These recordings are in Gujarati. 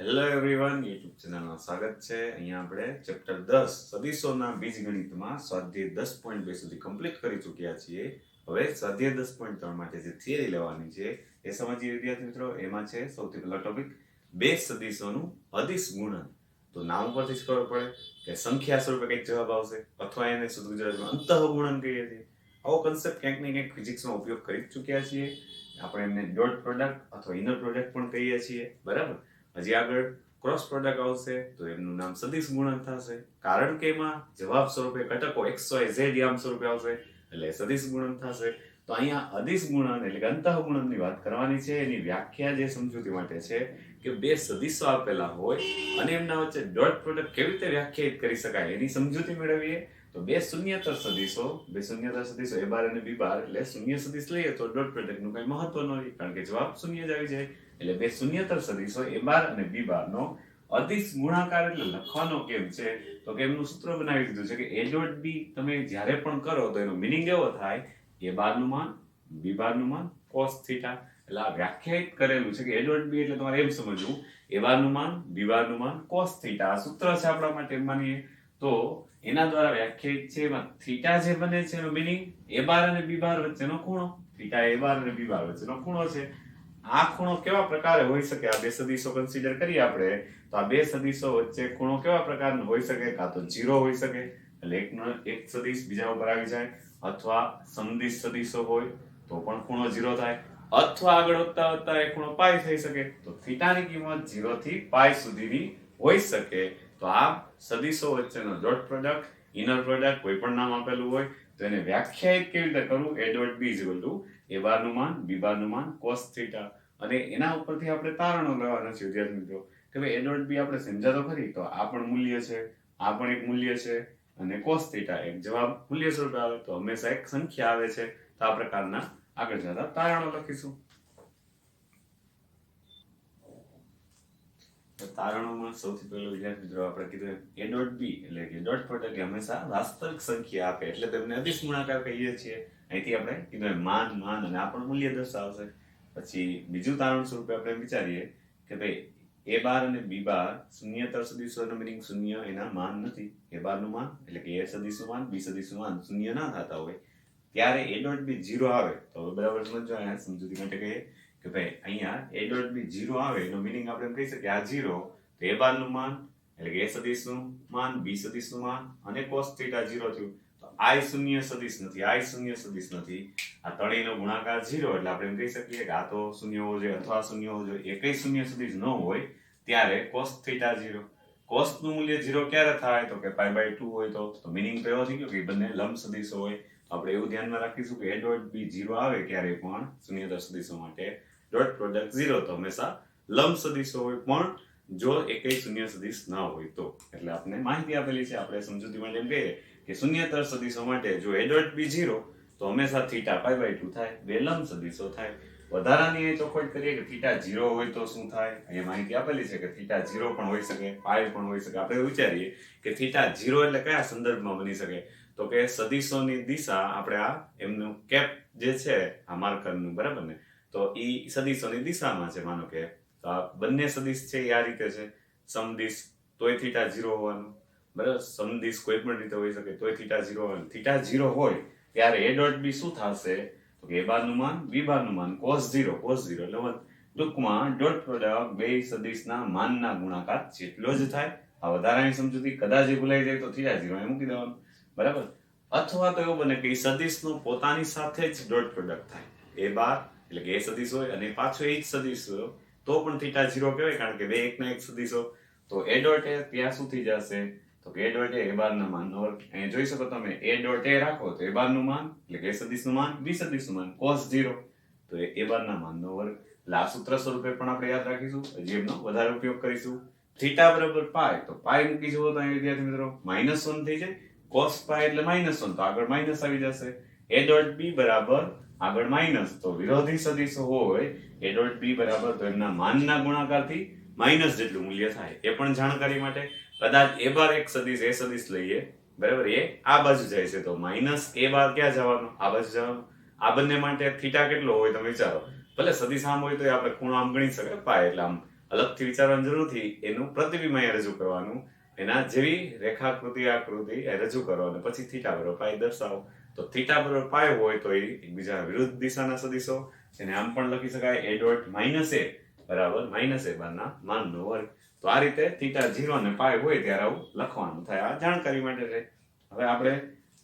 હેલો એવરીવન, યુટ્યુબ ચેનલમાં સ્વાગત છે. અહીંયા આપણે ચેપ્ટર 10 સદીશોના બીજગણિતમાં સ્વાધ્યાય 10.2 સુધી કમ્પ્લીટ કરી ચૂક્યા છીએ. હવે સ્વાધ્યાય 10.3 માટે જે થિયરી લેવાની છે એ સમજીએ વિદ્યાર્થી મિત્રો. એમાં છે સૌથી પહેલો ટોપિક બે સદીશોનું અદિશ ગુણન. તો નામ પરથી જ ખબર પડે કે સંખ્યા સ્વરૂપે કંઈક જવાબ આવશે, અથવા એને શુદ્ધ ગુજરાતીમાં અંતઃગુણન કહીએ છીએ. આવો કન્સેપ્ટ ક્યાંક ને ક્યાંક ફિઝિક્સમાં ઉપયોગ કરી ચૂક્યા છીએ. આપણે એમને ડોટ પ્રોડક્ટ અથવા ઇનર પ્રોડક્ટ પણ કહીએ છીએ, બરાબર. હજી આગળ ક્રોસ પ્રોડક્ટ આવશે તો એમનું નામ સદિશ ગુણન થશે, કારણ કે એમાં જવાબ સ્વરૂપે ઘટકો XYZ યામ સ્વરૂપે આવશે એટલે સદિશ ગુણન થશે. તો અહીંયા અદિશ ગુણન એટલે કે અંતઃગુણનની વાત કરવાની છે. એની વ્યાખ્યા જે સમજૂતી માટે છે કે બે સદિશો આપેલા હોય અને એમના વચ્ચે ડોટ પ્રોડક્ટ કેવી રીતે વ્યાખ્યાયિત કરી શકાય એની સમજૂતી મેળવીએ. તો બે શૂન્યતર સદિશો A બાર અને B બાર એટલે શૂન્ય સદિશ લઈએ તો ડોટ પ્રોડક્ટનું કઈ મહત્વ ન હોય, કારણ કે જવાબ શૂન્ય જ આવી જાય. એટલે બે શૂન્યતર સદિશો A બાર અને B બાર નો અદિશ ગુણાકાર એટલે લખવાનો કેમ છે તો કે એમનું સૂત્ર બનાવી દીધું છે કે A ડોટ B તમે જ્યારે પણ કરો તો એનો મિનિંગ એવો થાય A બાર નું માન B બાર નું માન cos થીટા. એટલે આ વ્યાખ્યાયિત કરેલું છે કે A ડોટ B એટલે તમારે એમ સમજવું A બાર નું માન B બાર નું માન cos થીટા. આ સૂત્ર છે આપણા માટે માનીએ તો એના દ્વારા વ્યાખ્યાયિત છે. એમાં થીટા જે બને છે એનો મિનિંગ A બાર અને B બાર વચ્ચેનો ખૂણો. થીટા A બાર અને B બાર વચ્ચેનો ખૂણો છે. આ ખૂણો કેવા પ્રકારે હોઈ શકે? આ બે સદિશો કન્સિડર કરીએ આપણે તો આ બે સદિશો વચ્ચે ખૂણો કેવા પ્રકારનો હોઈ શકે? કાં તો 0 હોઈ શકે એટલે એક સદિશ બીજા ઉપર આવી જાય, અથવા સમદિશ સદિશો હોય તો પણ ખૂણો 0 થાય, અથવા આગળ વધતા વધતા એ ખૂણો પાઈ થઈ શકે. તો થીટાની કિંમત 0 થી પાઈ સુધીની હોઈ શકે. તો આ સદિશો વચ્ચેનો ડોટ પ્રોડક્ટ, ઇનર પ્રોડક્ટ કોઈ પણ નામ આપેલું હોય તો એને વ્યાખ્યાયિત કેવી રીતે કરવું? A ડોટ B A બાર નું માન B બાર નું માન cos થીટા. અને એના ઉપરથી આપણે તારણો લેવાના છે વિદ્યાર્થી મિત્રો કે ભાઈ A ડોટ B આપણે સમજાતો ખરી તો આ પણ મૂલ્ય છે, આ પણ એક મૂલ્ય છે, અને cos થીટા એક જવાબ મૂલ્ય સ્વરૂપે આવે તો હંમેશા એક સંખ્યા આવે છે. તો આ પ્રકારના આગળ જતા તારણો લખીશું. તારણોમાં સૌથી પહેલું વિદ્યાર્થી મિત્રો આપણે કીધું A ડોટ B એટલે કે ડોટ પ્રોડક્ટ હંમેશા વાસ્તવિક સંખ્યા આપે એટલે તેમને અદિશ ગુણાકાર કહીએ છીએ. અહીંથી આપણે કીધું માન માન અને આ પણ મૂલ્ય દર્શાવશે. પછી બીજું તારણ સ્વરૂપે આપણે વિચારીએ કે ભાઈ A બાર અને B બાર શૂન્યતર સદિશોનો મિનિંગ શૂન્ય એના માન નથી. A બાર નું માન એટલે કે A સદિશનું માન B સદિશનું માન શૂન્ય ના થતા હોય ત્યારે A ડોટ B 0 આવે તો બરાબર સમજો. અહીંયા સમજૂતી માટે કહીએ કે ભાઈ અહીંયા A ડોટ B 0 આવે એનો મિનિંગ આપણે એમ કહી શકીએ આ 0 તો A બાર નું માન એટલે કે A સદિશનું માન B સદિશનું માન અને cos થીટા 0 થયું. I શૂન્ય સદિશ નથી, I શૂન્ય સદિશ નથી. આ ત્રણેયનો ગુણાકાર 0 એટલે આપણે એમ કહી શકીએ કે આ તો શૂન્ય હોવો જોઈએ અથવા શૂન્ય હોવો જોઈએ. એકય શૂન્ય સદિશ ન હોય ત્યારે cos થીટા 0. cos નું મૂલ્ય 0 ક્યારે થાય તો કે π/2 હોય તો મિનિંગ તો એવો થઈ ગયો કે બંને લંબ સદિશો હોય. આપણે એવું ધ્યાનમાં રાખીશું કે A ડોટ B 0 આવે ક્યારે પણ શૂન્યતર સદિશો માટે ડોટ પ્રોડક્ટ 0 તો હંમેશા લંબ સદિશો હોય, પણ જો એકય શૂન્ય સદિશ ન હોય તો. એટલે આપણે માહિતી આપેલી છે. આપણે સમજૂતી માટે એમ કહીએ કે શૂન્યતર સદિશો માટે જો A ડોટ B 0 તો હંમેશા થીટા π/2 થાય, બે લંબ સદિશો થાય. વધારાની એ ચોખવટ કરીએ કે થીટા 0 હોય તો શું થાય? અહીંયા માહિતી આપેલી છે કે થીટા 0 પણ હોઈ શકે, પાઈ પણ હોઈ શકે. આપણે વિચારીએ કે થીટા 0 એટલે કયા સંદર્ભમાં બની શકે તો કે સદિશોની દિશા આપણે આ એમનું કેપ જે છે આ માર્કરનું, બરાબર ને, તો એ સદિશોની દિશામાં છે. માનો કે તો આ બંને સદિશ છે એ આ રીતે છે. સમદિશ તોય થીટા 0 હોવાનું, બરાબર. સમદિશ કોઈ પણ રીતે હોઈ શકે તોય થીટા 0 હોવાનું. થીટા 0 હોય ત્યારે A ડોટ B શું થશે તો કે A બાર નું માન B બાર નું માન cos 0 એટલે ટૂંકમાં ડોટ પ્રોડક્ટ બે સદિશના માનના ગુણાકાર જેટલો જ થાય. આ વધારાની સમજૂતી કદાચ ભૂલાઈ જાય તો થીટા 0 એ મૂકી દેવાનું, બરાબર. અથવા તો એવું બને કે સદિશનું પોતાની સાથે જ ડોટ પ્રોડક્ટ થાય. A બાર એટલે કે A સદિશ હોય અને પાછો એ જ સદિશ હોય તો પણ થીટા 0 કહેવાય, કારણ કે બે એકના એક સદિશો. તો A ડોટ A ત્યાં શું થઈ જશે તો કે A ડોટ A બાર ના માનનો વર્ગ. અહીંયા જોઈ શકો તમે A ડોટ A રાખો તો A બાર નું માન એટલે કે A સદિશનું માન B સદિશનું માન cos 0 તો A બાર ના માનનો વર્ગ. એટલે આ સૂત્ર સ્વરૂપે પણ આપણે યાદ રાખીશું, હજી એમનો વધારે ઉપયોગ કરીશું. થીટા બરાબર પાઈ તો પાઈ મૂકી જુઓ તો અહીં વિદ્યાર્થી મિત્રો -1 થઈ જાય. cos પાઈ એટલે -1 તો આગળ માઇનસ આવી જશે. A ડોટ B બરાબર આગળ માઇનસ તો વિરોધી સદિશો હોય A ડોટ B બરાબર તો એમના માનના ગુણાકારથી માઇનસ જેટલું મૂલ્ય થાય. એ પણ જાણકારી માટે કદાચ A બાર એક સદિશ A સદિશ લઈએ, બરાબર, એ આ બાજુ જાય છે તો માઇનસ A બાર ક્યાં જવાનો? આ બાજુ જવાનો. આ બંને માટે થીટા કેટલો હોય તમે વિચારો. ભલે સદિશ આમ હોય તો આપણે ખૂણો આમ ગણી શકાય પાય એટલે આમ અલગથી વિચારવાની જરૂર નથી, એનું પ્રતિબિંબ અહીંયા રજૂ કરવાનું, એના જેવી રેખાકૃતિ આકૃતિ રજૂ કરો અને પછી થીટા બરાબર પાઈ દર્શાવો. તો થીટા બરાબર પાઈ હોય તો એ એકબીજા વિરુદ્ધ દિશાના સદિશો, એને આમ પણ લખી શકાય a ડોટ માઇનસ a બરાબર માઇનસ a બારના માનનો વર્ગ. તો આ રીતે થીટા 0 અને પાઈ હોય ત્યારે આવું લખવાનું થાય. આ જાણકારી માટે છે. હવે આપણે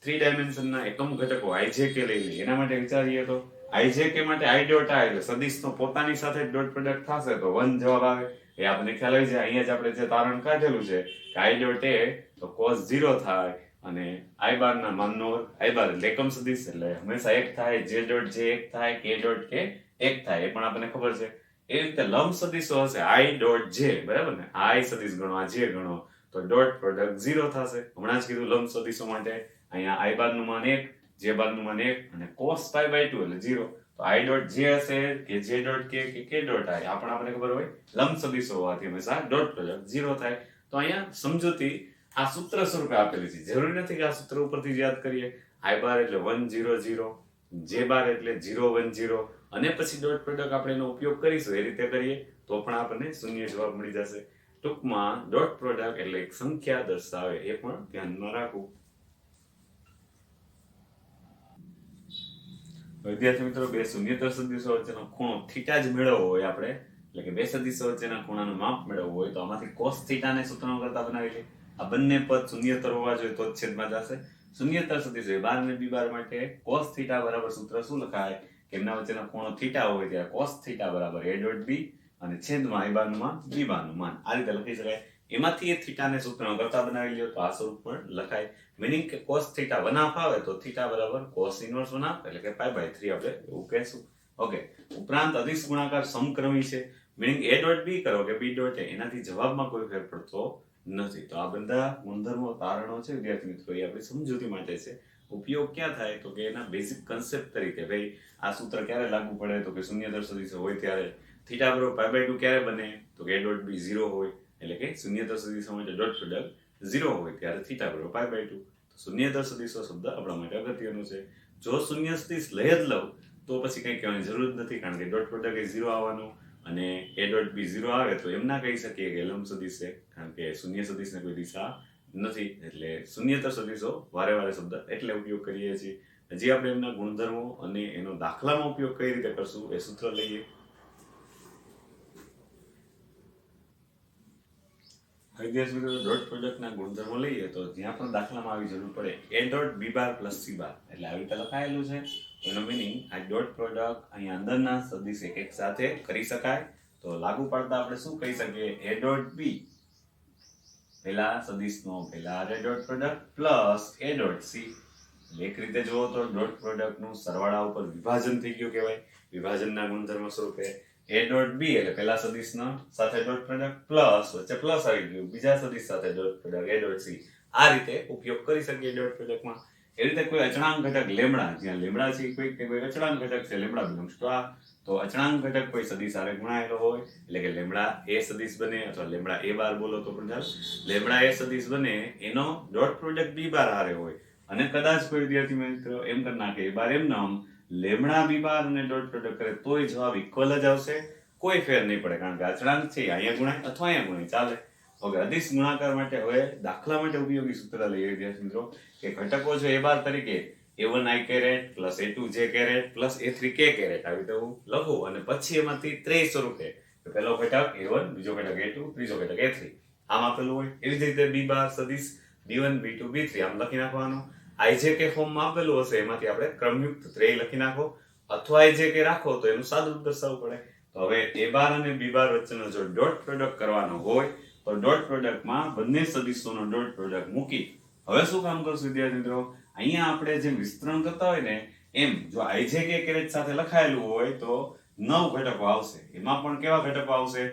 3 ડાયમેન્શનના એકમ ઘટકો ijk લઈ લઈએ. એના માટે વિચારીએ તો ijk માટે i ડોટ i એટલે સદિશનો પોતાની સાથે ડોટ પ્રોડક્ટ થશે તો 1 જવાબ આવે. એ આપણને ખ્યાલ આવી જાય. અહીંયા જ આપણે જે તારણ કાઢેલું છે કે i ડોટ a તો cos 0 થાય અને i બાર ના માનનો વર્ગ. i બાર એટલે એકમ સદિશ એટલે હંમેશા 1 થાય, j ડોટ j 1 થાય, k ડોટ k 1 થાય, એ પણ આપણને ખબર છે. એ રીતે લંબ સદિશો હશે i ડોટ j બરાબર ને, i સદિશ ગણો, આ j ગણો તો ડોટ પ્રોડક્ટ 0 થશે. હમણાં જ કીધું લંબ સદિશો માટે અહીંયા i બાર નું માન 1, j બાર નું માન 1 અને cos pi by 2 એટલે 0. તો i ડોટ j હશે કે j ડોટ k કે k ડોટ i, આ પણ આપણને ખબર હોય લંબ સદિશો હોવાથી હંમેશા ડોટ પ્રોડક્ટ 0 થાય. તો અહીંયા સમજૂતી આ સૂત્ર સ્વરૂપે આપેલી છે. જરૂરી નથી કે આ સૂત્ર ઉપરથી જ યાદ કરીએ. i બાર એટલે 1 0 0, j બાર એટલે 0 1 0 અને પછી ડોટ પ્રોડક્ટ આપણે એનો ઉપયોગ કરીશું. એ રીતે કરીએ તો પણ આપણને શૂન્ય જવાબ મળી જશે. ટૂંકમાં ડોટ પ્રોડક્ટ એટલે એક સંખ્યા દર્શાવે, એ પણ ધ્યાનમાં રાખવું. વિદ્યાર્થી મિત્રો, બે શૂન્યતર સદિશો વચ્ચેનો ખૂણો થીટા જ મેળવવો હોય આપણે, એટલે કે બે સદિશો વચ્ચેના ખૂણાનું માપ મેળવવું હોય તો આમાંથી cos થીટા ને સૂત્રનો કરતા બનાવી લઈએ. આ બંને પદ શૂન્યતર હોવા જોઈએ તો જ છેદમાં જશે. શૂન્યતર સદિશ હોય 12 અને b બાર માટે cos થીટા બરાબર સૂત્ર શું લખાય કે એમના વચ્ચેનો ખૂણો થીટા હોય ત્યારે cos થીટા બરાબર a ડોટ b અને છેદમાં i બારનું માન b બારનું માન, આ રીતે લખી શકાય. એમાંથી એ થીટાને સૂત્રનો કરતા બનાવી લ્યો તો આ સ્વરૂપ પણ લખાય. મીનિંગ કે cos થીટા 1 હાફ આવે તો થીટા બરાબર cos ઇન્વર્સ 1 હાફ એટલે કે પાઈ બાય 3 આપણે એવું કહેશું. ઓકે. ઉપરાંત અદિશ ગુણાકાર સમક્રમી છે. મીનિંગ a ડોટ b કરો કે b ડોટ a, એનાથી જવાબમાં કોઈ ફેર પડતો નથી. તો આ બધા ગુણધર્મો તારણો છે વિદ્યાર્થી મિત્રો, એ આપણી સમજૂતી માટે છે. ઉપયોગ ક્યાં થાય તો કે એના બેઝિક કન્સેપ્ટ તરીકે. ભાઈ આ સૂત્ર ક્યારે લાગુ પડે તો કે શૂન્યતર સદિશો હોય ત્યારે. થીટા બરાબર પાઈ બાય 2 ક્યારે બને તો કે a ડોટ b 0 હોય, એટલે કે શૂન્યતર સદિશો માટે ડોટ પ્રોડક્ટ 0 હોય ત્યારે થીટા બરાબર પાઈ બાય 2. તો શૂન્યતર સદિશો શબ્દ આપણા માટે અગત્યનું છે. જો શૂન્ય સદિશ લઈ જ લઉં તો પછી કંઈ કહેવાની જરૂર નથી, કારણ કે ડોટ પ્રોડક્ટ એ 0 આવવાનું અને a ડોટ b 0 આવે તો એમ ના કહી શકીએ કે લંબ સદિશ છે, કારણ કે શૂન્ય સદિશને કોઈ દિશા નથી. એટલે શૂન્યતર સદિશો વારે વારે શબ્દ એટલે ઉપયોગ કરીએ છીએ. હજી આપણે એમના ગુણધર્મો અને એનો દાખલામાં ઉપયોગ કઈ રીતે કરશું એ સૂત્ર લઈએ. વિદ્યાર્થી મિત્રો, ડોટ પ્રોડક્ટના ગુણધર્મો લઈએ તો જ્યાં પણ દાખલામાં આવી જરૂર પડે a dot b bar plus c બાર એટલે આવી રીતે લખાયેલું છે. એનો મીનિંગ આ ડોટ પ્રોડક્ટ અહીંયા અંદરના સદિશ એક એક સાથે કરી શકાય. તો લાગુ પડતા આપણે શું કહી શકીએ, a ડોટ b પહેલા સદિશનો પહેલા આરે dot product plus a dot c. એક રીતે જુઓ તો ડોટ પ્રોડક્ટનું સરવાળા ઉપર વિભાજન થઈ ગયું કહેવાય. વિભાજનના ગુણધર્મ સ્વરૂપે a ડોટ b એટલે પહેલા સદિશના સાથે ડોટ પ્રોડક્ટ પ્લસ વચ્ચે પ્લસ આવી ગયું બીજા સદિશ સાથે dot product a dot c. આ રીતે ઉપયોગ કરી શકીએ ડોટ પ્રોડક્ટમાં. એ રીતે કોઈ અચળાંક ઘટક લેમ્ડા, જ્યાં લેમ્ડા છે કોઈ અચળાંક ઘટક છે લેમ્ડા બિલોંગ્સ ટુ આ, તો અચળાંક ઘટક કોઈ સદિશ સાથે ગુણાયેલો હોય એટલે કે લેમ્ડા a સદિશ બને, અથવા લેમ્ડા a બાર બોલો તો પણ ચાલે. લેમ્ડા a સદિશ બને એનો ડોટ પ્રોડક્ટ b બાર હારે હોય અને કદાચ કોઈ વિદ્યાર્થી મિત્રો એમ કરી નાખે a બાર એમ નામ લેમ્ડા b બાર અને ડોટ પ્રોડક્ટ કરે તોય જવાબ ઇક્વલ જ આવશે, કોઈ ફેર નહીં પડે, કારણ કે અચળાંક છે અહીંયા ગુણાય અથવા અહીંયા ગુણાય ચાલે. ઓકે. અદિશ ગુણાકાર માટે હવે દાખલા માટે ઉપયોગી સૂત્ર લઈએ વિદ્યાર્થી મિત્રો કે ઘટકો છે a બાર તરીકે a1 i caret plus a2 j caret plus a3 k caret આવી રીતે હું લખું અને પછી એમાંથી ત્રેય સ્વરૂપે પહેલો ઘટક a1, બીજો ઘટક a2, ત્રીજો ઘટક a3 આમ આપેલું હોય. એવી જ રીતે b બાર સદિશ b1 b2 b3 આમ લખી નાખવાનું. ijk ફોર્મમાં આપેલું હશે એમાંથી આપણે ક્રમયુક્ત ત્રેય લખી નાખો, અથવા ijk રાખો તો એનું સાદું રૂપ દર્શાવવું પડે. તો હવે a બાર અને b બાર વચ્ચેનો જો ડોટ પ્રોડક્ટ કરવાનો હોય તો ડોટ પ્રોડક્ટમાં બંને સદિશોનો ડોટ પ્રોડક્ટ મૂકી હવે શું કામ કરશું વિદ્યાર્થી મિત્રો, અહીંયા આપણે જેમ વિસ્તરણ કરતા હોય ને એમ જો ijk કેરેટ સાથે લખાયેલું હોય તો 9 ઘટકો આવશે. એમાં પણ કેવા ઘટકો આવશે,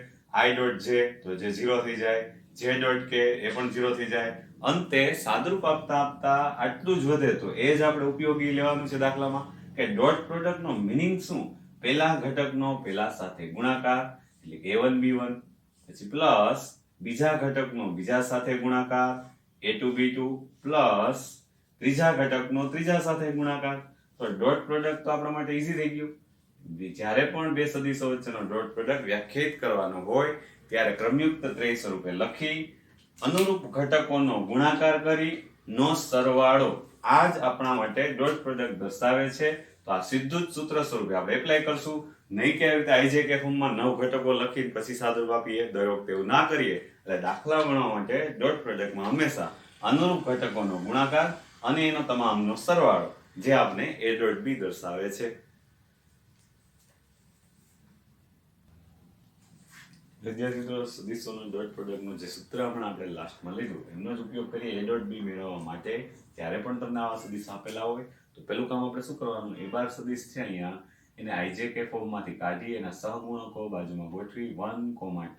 i ડોટ j તો જે 0 થઈ જાય, j ડોટ k એ પણ 0 થઈ જાય. અંતે સાદુરૂપ આપતા આપતા આટલું જ વધે તો એ જ આપણે ઉપયોગી લેવાનું છે દાખલામાં કે ડોટ પ્રોડક્ટનો મીનિંગ શું, પહેલા ઘટકનો પહેલા સાથે ગુણાકાર એટલે કે a1 b1 પછી પ્લસ બીજા ઘટકનો બીજા સાથે ગુણાકાર a2 b2 પ્લસ ત્રીજા ઘટકનો ત્રીજા સાથે ગુણાકાર. તો ડોટ પ્રોડક્ટ તો આપણા માટે ઈઝી થઈ ગયું. જ્યારે પણ બે સદિશો વચ્ચેનો ડોટ પ્રોડક્ટ વ્યાખ્યાયિત કરવાનો હોય ત્યારે ક્રમયુક્ત ત્રેય સ્વરૂપે લખી અનુરૂપ ઘટકોનો ગુણાકાર કરી નો સરવાળો આ જ આપણા માટે ડોટ પ્રોડક્ટ દર્શાવે છે. તો આ સીધું જ સૂત્ર સ્વરૂપે આપણે એપ્લાય કરશું. નહીં કે રીતે આઈજેકે ફોર્મમાં 9 ઘટકો લખીને પછી સાદુરૂપ આપીએ. દર વખતે એવું ના કરીએ. એટલે દાખલા ગણવા માટે ડોટ પ્રોડક્ટમાં હંમેશા અનુરૂપ ઘટકોનો ગુણાકાર અને એનો તમામનો સરવાળો જે આપણે a ડોટ b દર્શાવે છે. વિદ્યાર્થી મિત્રો, સદિશોનો ડોટ પ્રોડક્ટનું જે સૂત્ર આપણે લાસ્ટમાં લીધું એમનો જ ઉપયોગ કરીએ a ડોટ b મેળવવા માટે. ત્યારે પણ તમને આવા સદિશ આપેલા હોય તો પેલું કામ આપણે શું કરવાનું, a બાર સદિશ છે અહીંયા એને આઈજેકે ફોર્મમાંથી કાઢી એના સહગુણકો બાજુમાં ગોઠવી 1,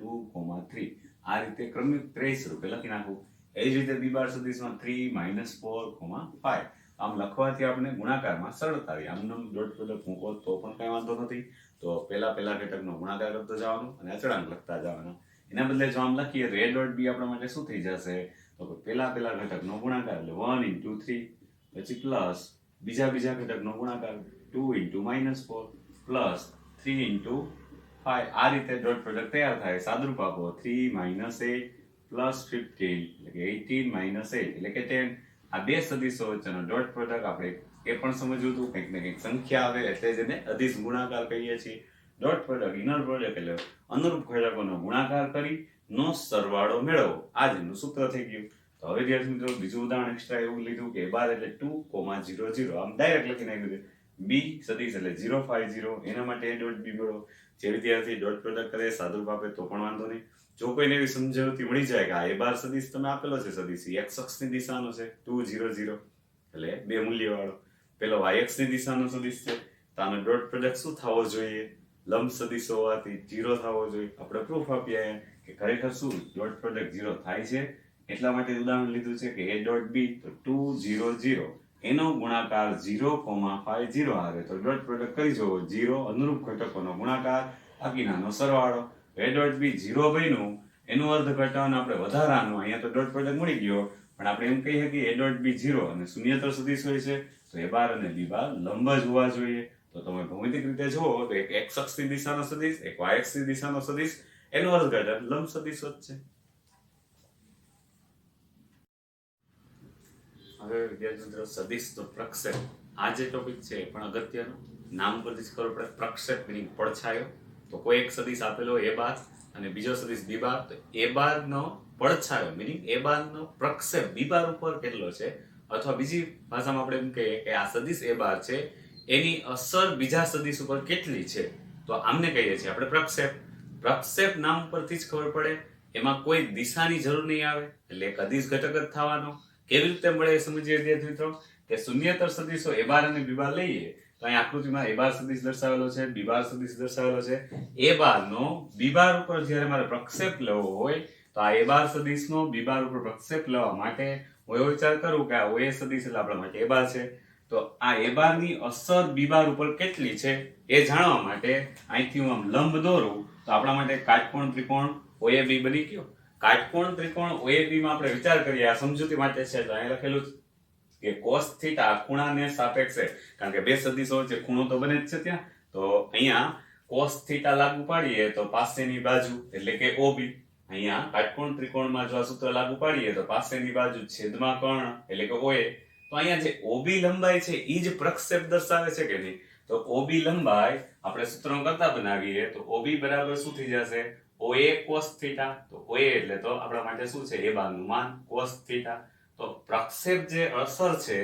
2, 3 આ રીતે ક્રમિક ત્રેય સ્વરૂપે લખી નાખવું. એ જ રીતે b બાર સદિશમાં 3, -4, 5 આમ લખવાથી આપણે ગુણાકારમાં સરળતા રહી. આમનો ડોટ પ્રોડક્ટ મૂકો તો પણ કઈ વાંધો નથી. તો પેલા ઘટકનો ગુણાકાર કરતો જવાનું અને અચળાંક લખતા જવાના. એના બદલે જો આમ લખીએ તો a ડોટ b આપણા માટે શું થઈ જશે, તો પેલા ઘટકનો ગુણાકાર એટલે 1 × 3 પછી પ્લસ બીજા ઘટકનો ગુણાકાર 2 × -4 પ્લસ 3 × 5 આ રીતે ડોટ પ્રોડક્ટ તૈયાર થાય. સાદુરૂપ આપો 3 - 8 પ્લસ 15 એટલે કે 18 - 8 એટલે કે 10. આ બે સદિશો વચ્ચેનો ડોટ પ્રોડક્ટ આપણે એ પણ સમજવું હતું. કંઈક ને કંઈક સંખ્યા આવે એટલે જ એને અદિશ ગુણાકાર કહીએ છીએ. ડોટ પ્રોડક્ટ ઇનર પ્રોડક્ટ એટલે અનુરૂપ ઘટકોનો ગુણાકાર કરી નો સરવાળો મેળવો. આ જ એનું સૂત્ર થઈ ગયું. તો હવે વિદ્યાર્થી મિત્રો બીજું ઉદાહરણ એક્સ્ટ્રા એવું લીધું કે a એટલે 2, 0, 0 આમ ડાયરેક્ટ લખી નાખ્યું છે. b સદિશ એટલે 0, 5, 0 એના માટે a ડોટ b મેળવો. જે વિદ્યાર્થી ડોટ પ્રોડક્ટ કરે સાદુરૂપ આપે તો પણ વાંધો નહીં. જો કોઈને એવી સમજણથી મળી જાય કે આ a બાર સદિશ તમે આપેલો છે સદિશ x અક્ષની દિશાનો છે 2, 0, 0 એટલે બે મૂલ્યવાળો. પેલો y અક્ષની દિશાનો સદિશ છે તો આનો ડોટ પ્રોડક્ટ શું થવો જોઈએ, લંબ સદિશ હોવાથી 0 થવો જોઈએ. આપણે પ્રૂફ આપીએ કે ખરેખર શું ડોટ પ્રોડક્ટ 0 થાય છે. એટલા માટે ઉદાહરણ લીધું છે કે a ડોટ b તો 2, 0, 0 એનો ગુણાકાર 0, 5, 0 આવે તો ડોટ પ્રોડક્ટ કરી જુઓ 0 અનુરૂપ ઘટકોનો ગુણાકાર બાકીનાનો સરવાળો. a ડોટ b 0 બન્યું એનું અર્થઘટન આપણે વધારાનું અહીંયા તો ડોટ પ્રોડક્ટ મળી ગયો પણ આપણે એમ કહીએ કે a ડોટ b 0 અને શૂન્યતર સદિશ હોય છે તો a બાર અને b બાર લંબ જ હોવા જોઈએ. તો તમે ભૌમિતિક રીતે જુઓ તો એક x અક્ષની દિશાનો સદિશ એક y અક્ષની દિશાનો સદિશ એનું અર્થઘટન લંબ સદિશ જ છે. હવે વિદ્યાર્થી મિત્રો સદિશ તો પ્રક્ષેપ આ જે ટોપિક છે એ પણ અગત્યનો. નામ પરથી જ ખબર પડે પ્રક્ષેપ મીનિંગ પડછાયો. તો કોઈ એક સદિશ આપેલો a બાર અને બીજો સદિશ b બાર તો a બાર નો પડછાયો મીનિંગ a બાર નો પ્રક્ષેપ b બાર ઉપર કેટલો છે અથવા બીજી ભાષામાં આપણે એમ કહીએ કે આ સદિશ a બાર છે એની અસર બીજા સદિશ ઉપર કેટલી છે તો આમને કહીએ છીએ આપણે પ્રક્ષેપ. પ્રક્ષેપ નામ પરથી જ ખબર પડે. એમાં કોઈ દિશાની જરૂર નહીં આવે એટલે એક અદિશ ઘટક જ થવાનો. કેવી રીતે મળે એ સમજીએ વિદ્યાર્થી મિત્રો કે શૂન્યતર સદિશો a બાર અને b બાર લઈએ તો અહીં આકૃતિમાં a બાર સદિશ દર્શાવેલો છે b બાર સદિશ દર્શાવેલો છે. a bar no b bar ઉપર જ્યારે મારે પ્રક્ષેપ લેવો હોય તો આ a બાર સદિશનો b બાર ઉપર પ્રક્ષેપ લેવા માટે હું એવો વિચાર કરું કે આ OA સદિશ એટલે આપણા માટે a બાર છે. તો આ a બાર ની અસર b બાર ઉપર કેટલી છે એ જાણવા માટે અહીંથી હું આમ લંબ દોરું તો આપણા માટે કાટકોણ ત્રિકોણ OAB બની ગયો. કાટકોણ ત્રિકોણ OAB માં આપણે વિચાર કરીએ આ સમજૂતી માટે છે તો અહીં લખેલું કે cos થીટા ખૂણાને સાપેક્ષે કારણ કે બે સદિશો વચ્ચે ખૂણો તો બને જ છે ત્યાં તો અહીંયા cos થીટા લાગુ પાડીએ તો પાસેની બાજુ એટલે કે OB. અહીંયા કાટકોણ ત્રિકોણમાં જો આ સૂત્ર લાગુ પાડીએ તો પાસેની બાજુ છેદમાં કર્ણ એટલે કે OA. તો અહીંયા જે OB લંબાઈ છે એ જ પ્રક્ષેપ દર્શાવે છે કે નહીં તો OB લંબાઈ આપણે સૂત્રો કરતા બનાવીએ તો OB બરાબર શું થઈ જશે OA cos થીટા. તો OA એટલે તો આપણા માટે શું છે a બાર નું માન cos થીટા. તો પ્રક્ષેપ જે અસર છે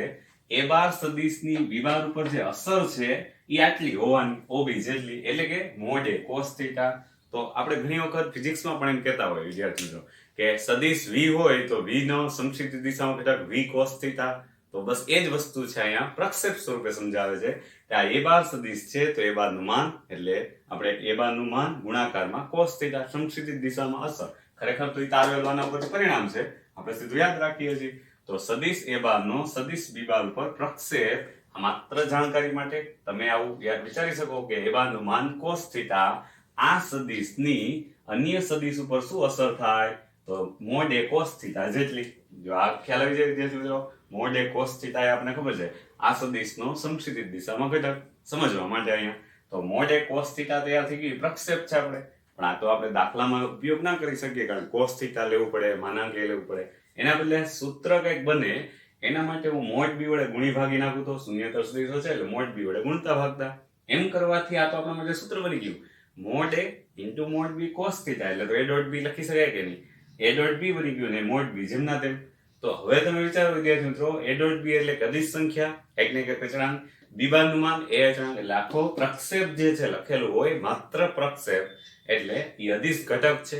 a બાર સદિશની b બાર ઉપર જે અસર છે એ આટલી હોવાની OB જેટલી એટલે કે મોડ a cos થીટા. તો આપણે ઘણી વખત ફિઝિક્સમાં પણ એમ કહેતા હોય વિદ્યાર્થી મિત્રો કે સદિશ v હોય તો v નો સમક્ષિત દિશામાં ઘટક v cos થીટા. તો બસ એ જ વસ્તુ છે અહીંયા પ્રક્ષેપ સ્વરૂપે સમજાવે છે કે આ a બાર સદિશ છે તો a બાર નું માન એટલે આપણે a બાર નું માન ગુણાકારમાં cos થીટા સમક્ષિત દિશામાં અસર. ખરેખર તો એ તારવેલવાના ઉપર પરિણામ છે આપણે સીધું યાદ રાખીએ છીએ. તો સદિશ a બાર નો સદિશ b બાર ઉપર પ્રક્ષેપ માત્ર જાણકારી માટે તમે આવું વિચારી શકો કે a બાર નું માન cos થીટા આ સદિશની અન્ય સદિશ ઉપર શું અસર થાય તો મોડ a cos થીટા જેટલી. જો આ ખ્યાલ આવી જાય વિદ્યાર્થી મિત્રો મોડ a cos થીટા એ આપણને ખબર છે આ સદિશનો સમક્ષિત દિશામાં ઘટક સમજવા માટે અહીંયા તો મોડ a cos થીટા તૈયાર થઈ ગઈ પ્રક્ષેપ છે આપણે પણ આ તો આપણે દાખલામાં ઉપયોગ ના કરી શકીએ, કારણ કોસ થીટા લેવું પડે, માનાંક એ લેવું પડે. એના બદલે સૂત્ર કંઈક બને એના માટે હું મોડ બી વડે ગુણી ભાગી નાખું તો શૂન્યતર સદિશો છે એટલે મોડ બી વડે ગુણતા ભાગતા. એમ કરવાથી આ તો આપણા માટે સૂત્ર બની ગયું, mod A into mod B cos theta, એટલે તો એ ડોટ બી લખી શકાય કે નહીં? એ ડોટ બી બની ગયું ને મોડ બી જેમના તેમ. તો હવે તમે વિચારો વિદ્યાર્થી મિત્રો, એ ડોટ બી એટલે અદિશ સંખ્યા, કંઈક ને કંઈક અચળાંક, બી બારનું માન એ અચળાંક, એટલે આખો પ્રક્ષેપ જે છે લખેલું હોય, માત્ર પ્રક્ષેપ એટલે એ અદિશ ઘટક છે.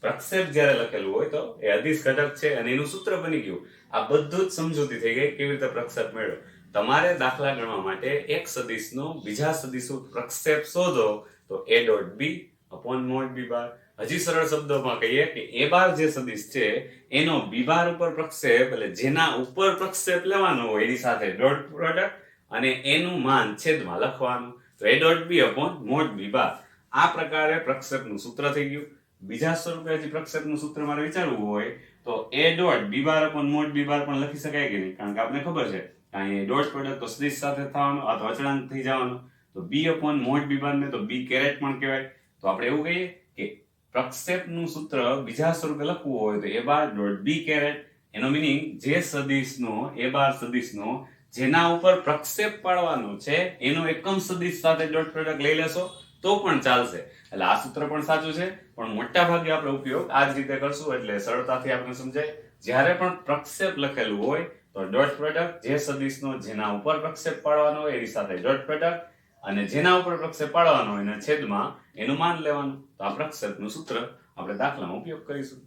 પ્રક્ષેપ જ્યારે લખેલું હોય તો એ અદિશ ઘટક છે અને એનું સૂત્ર બની ગયું. આ બધું જ સમજૂતી થઈ ગઈ કેવી રીતે પ્રક્ષેપ મેળવ્યો. તમારે દાખલા ગણવા માટે એક સદિશનો બીજા સદિશ ઉપર પ્રક્ષેપ શોધો તો A dot B upon mod B bar. હજી સરળ શબ્દોમાં કહીએ કે એ બાર જે સદિશ છે એનો બી બાર ઉપર પ્રક્ષેપ, એટલે જેના ઉપર પ્રક્ષેપ લેવાનો હોય એની સાથે ડોટ પ્રોડક્ટ અને એનું માન છેદમાં લખવાનું, તો A dot B upon mod B bar. આ પ્રકારે પ્રક્ષેપનું સૂત્ર થઈ ગયું. બીજા સ્વરૂપે હજી પ્રક્ષેપનું સૂત્ર મારે વિચારવું હોય તો A dot B bar upon mod B bar પણ લખી શકાય કે નહીં? કારણ કે આપણે ખબર છે અહીં ડોટ પ્રોડક્ટ તો સદિશ સાથે થવાનો અથવા અચળાંક થઈ જવાનો, તો બી અપોન મોડ બી બાર ને તો બી કેરેટ પણ કહેવાય. તો આપણે એવું કહીએ કે પ્રક્ષેપનું સૂત્ર બીજા સ્વરૂપે લખવું હોય તો એ બાર ડોટ બી કેરેટ. એનો મીનિંગ જે સદિશનો એ બાર સદિશનો જેના ઉપર પ્રક્ષેપ પાડવાનો છે એનો એકમ સદિશ સાથે ડોટ પ્રોડક્ટ લઈ લેશો તો પણ ચાલશે. એટલે આ સૂત્ર પણ સાચું છે, પણ મોટા ભાગે આપણે ઉપયોગ આ જ રીતે કરશું એટલે સરળતાથી આપણે સમજાય. જ્યારે પણ પ્રક્ષેપ લખેલું હોય તો ડોટ પ્રોડક્ટ જે સદિશનો જેના ઉપર પ્રક્ષેપ પાડવાનો હોય એની સાથે ડોટ પ્રોડક્ટ, અને જેના ઉપર પ્રક્ષેપ પાડવાનો હોય એના છેદમાં એનું માન લેવાનું. તો આ પ્રક્ષેપનું સૂત્ર આપણે દાખલામાં ઉપયોગ કરીશું.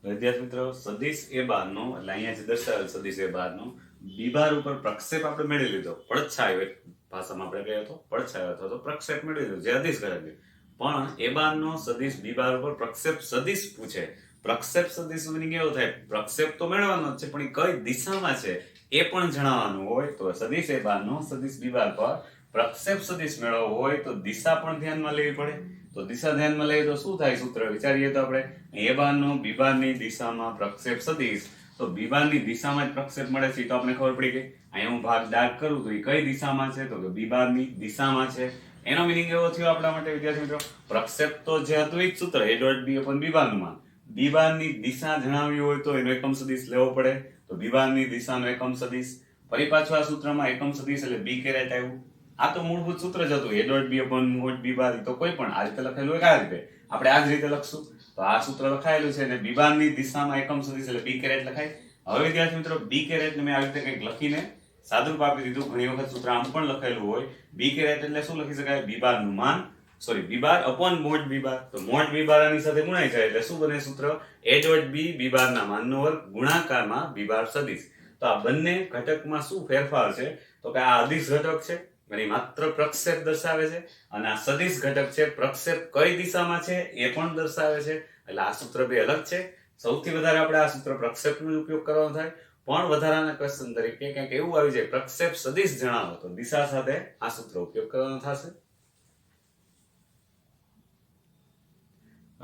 વિદ્યાર્થી મિત્રો, સદિશ એ બારનો એટલે અહીંયા જે દર્શાવેલ સદિશ એ બારનો બી બાર ઉપર પ્રક્ષેપ આપણે મેળવી લીધો. પડછાયો ભાષામાં આપણે કહીએ તો પડછાયો અથવા તો પ્રક્ષેપ મેળવી લીધો જે અદિશ ઘટક છે. પણ એ બારનો સદિશ બી બાર ઉપર પ્રક્ષેપ સદિશ પૂછે. પ્રક્ષેપ સદિશ મીનિંગ એવો થાય, પ્રક્ષેપ તો મેળવવાનો જ છે પણ એ કઈ દિશામાં છે એ પણ જણાવવાનું હોય. તો સદિશ એ બારનો સદિશ બી બાર પર પ્રક્ષેપ સદિશ મેળવવો હોય તો દિશા પણ ધ્યાનમાં લેવી પડે. તો દિશા ધ્યાનમાં લઈએ તો શું થાય સૂત્ર વિચારીએ તો આપણે, એ બારનો બી બારની દિશામાં પ્રક્ષેપ સદિશ, તો બી બારની દિશામાં જ પ્રક્ષેપ મળે છે તો આપણે ખબર પડી ગઈ. અહીંયા હું ભાગ ડાર્ક કરું તો એ કઈ દિશામાં છે તો કે બી બારની દિશામાં છે. એનો મીનિંગ એવો થયો આપણા માટે વિદ્યાર્થી મિત્રો, પ્રક્ષેપ તો જે હતું એ જ સૂત્ર એ ડોટ બી અપોન બી બારનું માન. બી બારની દિશા જણાવવી હોય તો એનો એકમ સદિશ લેવો પડે, તો બી બારની દિશાનો એકમ સદિશ. ફરી પાછું આ સૂત્રમાં એકમ સદિશ એટલે બી કેરેટ આવ્યું. આ તો મૂળભૂત સૂત્ર જ હતું, A dot B upon mod B bar. તો કોઈ પણ આ રીતે લખેલું હોય આ રીતે આપણે આ જ રીતે લખશું. તો આ સૂત્ર લખાયેલું છે અને બી બારની દિશામાં એકમ સદિશ એટલે બી કેરેટ લખાય. હવે વિદ્યાર્થી મિત્રો, બી કેરેટ ને મેં આવી રીતે કંઈક લખીને સાદુરૂપ આપી દીધું. ઘણી વખત સૂત્ર આમ પણ લખેલું હોય. બી કેરેટ એટલે શું લખી શકાય? બી બારનું માન, સોરી બી bar upon mod B bar. તો મોડ બી બાર આની સાથે ગુણાઈ જાય એટલે શું બને સૂત્ર? એ ડોટ બી બી બારના માનનો વર્ગ ગુણાકારમાં બી બાર સદિશ. તો આ બંને ઘટકમાં શું ફેરફાર છે તો કે આ અદિશ ઘટક છે અને માત્ર પ્રક્ષેપ દર્શાવે છે, અને આ સદિશ ઘટક છે પ્રક્ષેપ કઈ દિશામાં છે એ પણ દર્શાવે છે. એટલે આ સૂત્ર બે અલગ છે. સૌથી વધારે આપણે આ સૂત્ર પ્રક્ષેપનો જ ઉપયોગ કરવાનો થાય, પણ વધારાના ક્વેશ્ચન તરીકે કંઈક એવું આવી જાય પ્રક્ષેપ સદિશ જણાવો તો દિશા સાથે આ સૂત્ર ઉપયોગ કરવાનો થશે.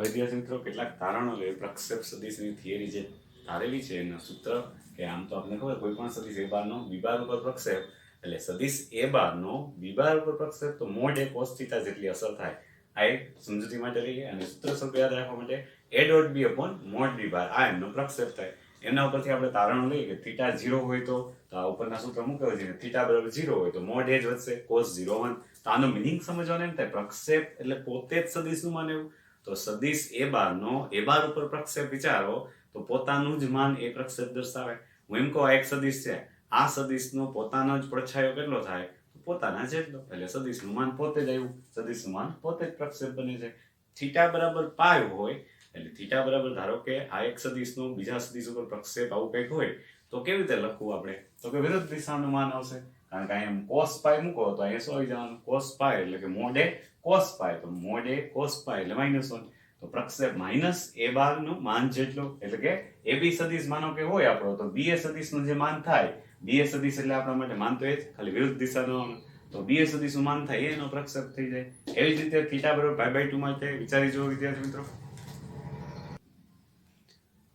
વિદ્યાર્થી મિત્રો, કેટલાક તારણો લે પ્રક્ષેપ સદિશની થિયરી જે ધારેલી છે એના સૂત્ર કે આમ તો આપણે ખબર કોઈ પણ સદિશ એ બારનો બી બાર ઉપર પ્રક્ષેપ એટલે સદિશ એ બારનો બી બાર ઉપર પ્રક્ષેપ તો મોડ એ કોસ થીટા જેટલી અસર થાય. આ એક સમજૂતી માટે લઈએ અને સૂત્ર સ્વરૂપે યાદ રાખવા માટે A dot B upon mod B bar આ એમનો પ્રક્ષેપ થાય. એના ઉપરથી આપણે તારણો લઈએ કે થીટા 0 હોય તો આ ઉપરના સૂત્ર મૂકેલું છે થીટા બરાબર 0 હોય તો મોડ એ જ વધશે કોસ 0 1. તો આનો મિનિંગ સમજવાનો એમ થાય પ્રક્ષેપ એટલે પોતે જ સદિશનું માન એવું. તો સદિશ એ બારનો એ બાર ઉપર પ્રક્ષેપ વિચારો તો પોતાનું જ માન એ પ્રક્ષેપ દર્શાવે. હું એમ કહું આ એક સદિશ છે, આ સદિશનો પોતાનો જ પડછાયો કેટલો થાય તો પોતાના જેટલો, એટલે સદિશનું માન પોતે જ આવ્યું. સદિશનું માન પોતે જ પ્રક્ષેપ બને છે. થીટા બરાબર પાય હોય એટલે થીટા બરાબર ધારો કે આ એક સદિશનો બીજા સદિશ ઉપર પ્રક્ષેપ આવું કંઈક હોય તો કેવી રીતે લખવું આપણે તો કે વિરુદ્ધ દિશાનું માન આવશે. કારણ કે અહીંયા કોસ પાય મૂકો તો અહીંયા શું આવી જવાનું? કોસ પાય એટલે કે મોડ એ કોસ પાય, તો મોડ એ કોસ પાય એટલે -1. તો પ્રક્ષેપ માઇનસ એ બારનું માન જેટલું, એટલે કે એ બી સદિશ માનો કે હોય આપણો તો બી એ સદિશનું જે માન થાય, બી એ સદિશ એટલે આપણા માટે માન તો એ જ ખાલી વિરુદ્ધ દિશાનો, તો બી એ સદિશનું માન થાય એનો પ્રક્ષેપ થઈ જાય. એવી જ રીતે થીટા બરાબર π/2 માટે વિચારી જુઓ વિદ્યાર્થી મિત્રો.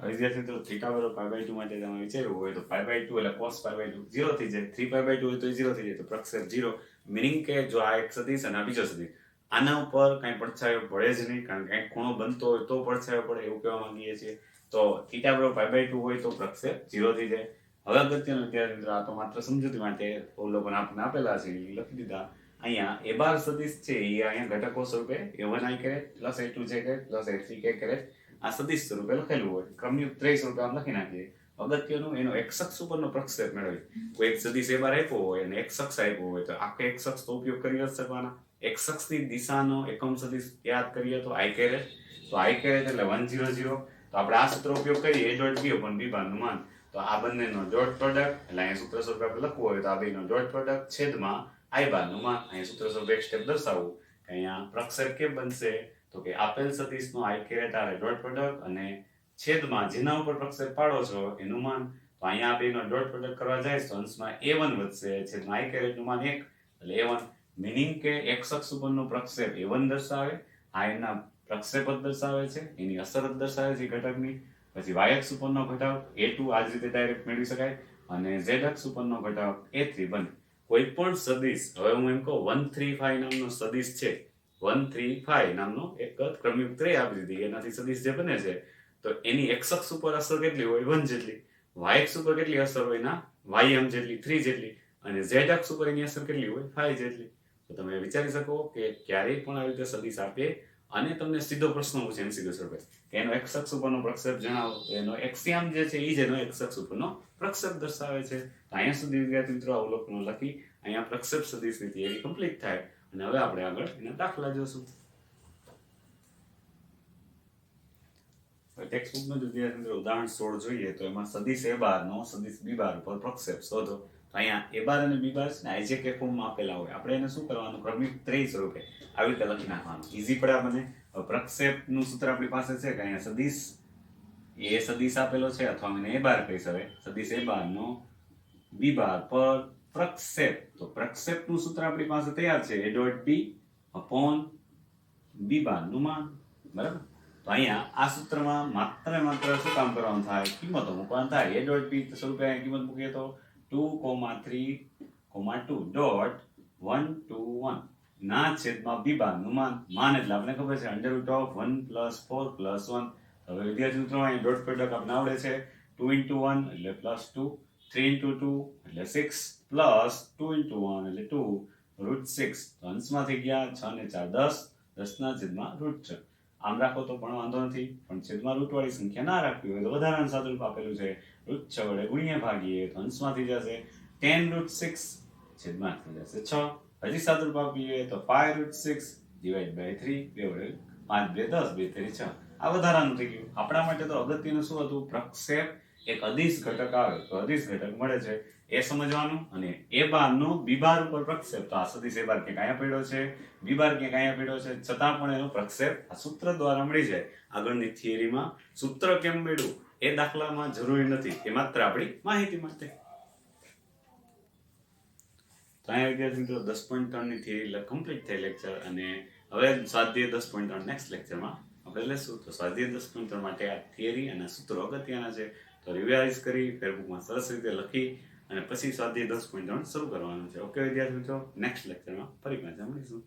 વિદ્યાર્થી મિત્રો, થીટા બરાબર π/2 માટે તમે વિચાર્યું હોય તો π/2 એટલે cos π/2 0 થઈ જાય. 3π/2 હોય તો 0 થઈ જાય તો પ્રક્ષેપ 0. મિનિંગ કે જો આ એક સદિશ અને આ બીજો સદિશ, આના ઉપર કઈ પડછાયો પડે જ નહીં, કારણ કે કઈ ખૂણો બનતો હોય તો પડછાયો પડે એવું કહેવા માંગીએ છીએ. તો થીટા બરાબર π/2 હોય તો પ્રક્ષેપ 0 થઈ જાય. હવે અગત્યનું વિદ્યાર્થી મિત્રો, આ તો માત્ર સમજૂતી માટે અવલોકન આપણે આપેલા છે એ લખી દીધા. અહીંયા એ બાર સદિશ છે એ અહીંયા ઘટકો સ્વરૂપે a1 i caret plus a2 j caret plus a3 k caret આ સદિશ સ્વરૂપે લખેલું હોય, ક્રમયુક્ત ત્રય સ્વરૂપે આમ લખી નાખીએ. અગત્યનું એનો x અક્ષ ઉપરનો પ્રક્ષેપ મેળવી. કોઈ એક સદિશ a બાર આપ્યો હોય અને x અક્ષ આપ્યો હોય તો આખો x અક્ષ તો ઉપયોગ કરી જ શકવાના. x અક્ષની દિશાનો એકમ સદિશ યાદ કરીએ તો i કેરેટ, તો i કેરેટ એટલે 1 0 0. તો આપણે આ સૂત્ર ઉપયોગ કરીએ a dot b upon b બારનું માન. તો આ બંનેનો ડોટ પ્રોડક્ટ એટલે અહીંયા સૂત્ર સ્વરૂપે આપણે લખવું હોય તો આ બેનો ડોટ પ્રોડક્ટ છેદમાં i બારનું માન. અહીંયા સૂત્ર સ્વરૂપે એક સ્ટેપ દર્શાવવું કે અહીંયા પ્રક્ષેપ કેમ બનશે તો કે આપેલ સદિશનો i કેરેટ આરે ડોટ પ્રોડક્ટ અને છેદમાં જેના ઉપર પ્રક્ષેપ પાડો છો એનું માન. તો અહીંયા આ બેનો ડોટ પ્રોડક્ટ કરવા જાય તો અંશમાં a1 વધશે છેદમાં i કેરેટનું માન 1 એટલે a1. મીનિંગ કે x અક્ષ ઉપરનો પ્રક્ષેપ a1 દર્શાવે, આ એના પ્રક્ષેપ જ દર્શાવે છે, એની અસર જ દર્શાવે છે ઘટકની. પછી y અક્ષ ઉપરનો ઘટક a2 આ જ રીતે ડાયરેક્ટ મેળવી શકાય અને z અક્ષ ઉપરનો ઘટક a3 બને. કોઈ પણ સદિશ, હવે હું એમ કહું 1 3 5 નામનો સદિશ છે, 1 3 5 નામનો એક ક્રમયુક્ત ત્રય આપી દીધી, એનાથી સદિશ જે બને છે તો એની x અક્ષ ઉપર અસર કેટલી હોય 1 જેટલી, y અક્ષ ઉપર કેટલી અસર હોય ના ym જેટલી 3 જેટલી અને z અક્ષ ઉપર એની અસર કેટલી હોય 5 જેટલી. તો તમે વિચારી શકો કે ક્યારેય પણ આવી રીતે સદિશ આપે અને તમને સીધો પ્રશ્ન પૂછે MCQ સ્વરૂપે કે એનો x અક્ષ ઉપરનો પ્રક્ષેપ જણાવો, તો એનો એક્સિયમ જે છે એ જ એનો x અક્ષ ઉપરનો પ્રક્ષેપ દર્શાવે છે. તો અહીંયા સુધી વિદ્યાર્થી મિત્રો અવલોકનો લખી અહીંયા પ્રક્ષેપ સદિશની થિયરી કમ્પ્લીટ થાય અને હવે આપણે આગળ એના દાખલા જોશું. ટેક્સ્ટબુકનું જો વિદ્યાર્થી મિત્રો ઉદાહરણ 16 જોઈએ તો એમાં સદિશ a બારનો સદિશ b બાર ઉપર પ્રક્ષેપ શોધો. તો અહીંયા a બાર અને b બાર છે ને IJK ફોર્મમાં આપેલા હોય, આપણે એને શું કરવાનું ક્રમિક ત્રય સ્વરૂપે આવી રીતે લખી નાખવાનું, ઈઝી પડે આપણને. પ્રક્ષેપનું સૂત્ર આપણી પાસે છે કે અહીંયા સદિશ એ સદિશ આપેલો છે અથવા એને a બાર કહી શકાય, સદિશ a બારનો b બાર પર પ્રક્ષેપ. તો પ્રક્ષેપનું સૂત્ર આપણી પાસે તૈયાર છે a dot b upon b બારનું માન, બરાબર. તો અહીંયા આ સૂત્રમાં માત્ર શું કામ કરવાનું થાય, કિંમતો મૂકવાનું થાય. a ડોટ b સ્વરૂપે અહીંયા કિંમત મૂકીએ તો 2, 3, 2 ડોટ 1 2 1 ના છેદમાં b બારનું માન. માન એટલે આપણે ખબર છે √1 + 4 + 1. હવે વિદ્યાર્થી મિત્રો અહીં ડોટ પ્રોડક્ટ આપણે આવડે છે 2 × 1 એટલે +2, 3 × 2 એટલે 6 પ્લસ 2 × 1 એટલે 2 √6. તો અંશમાં થઈ ગયા 6 ને 4 10, 10/√6. આમ રાખો તો પણ વાંધો નથી, પણ છેદમાં રૂટ વાળી સંખ્યા ના રાખવી હોય તો વધારાનું સાદુરૂપ આપેલું છે √6 વડે ગુણ્યા ભાગીએ તો અંશમાં થઈ જશે 10√6 છેદમાં થઈ જશે 6. હજી સાદુરૂપ આપીએ તો 5√6 / 3 2 વડે 5 2 10 2 3 6. આ વધારાનું થઈ ગયું. આપણા માટે તો અગત્યનું શું હતું, પ્રક્ષેપ એક અદિશ ઘટક આવે તો અદિશ ઘટક મળે છે એ સમજવાનું. અને a બારનો b બાર ઉપર પ્રક્ષેપ, તો આ સદિશ a બાર ક્યાંક અહીંયા પડ્યો છે, b બાર ક્યાંક અહીંયા પડ્યો છે, છતાં પણ એનો પ્રક્ષેપ આ સૂત્ર દ્વારા મળી જાય. આગળની થિયરીમાં સૂત્ર કેમ મળ્યું એ દાખલામાં જરૂરી નથી, એ માત્ર આપણી માહિતી માટે. તો અહીંયા વિદ્યાર્થી મિત્રો 10.3 ની થિયરી કમ્પ્લીટ થઈ લેક્ચર, અને હવે સ્વાધ્યાય 10.3 નેક્સ્ટ લેક્ચરમાં આપણે લેશું. તો સ્વાધ્યાય 10.3 માટે આ થિયરી અને સૂત્રો અગત્યના છે, તો રિવાઇઝ કરી ફેસબુકમાં સરસ રીતે લખી અને પછી સ્વાધ્યાય 10.3 શરૂ કરવાનું છે. ઓકે વિદ્યાર્થી મિત્રો, નેક્સ્ટ લેક્ચરમાં ફરી પાછા મળીશું.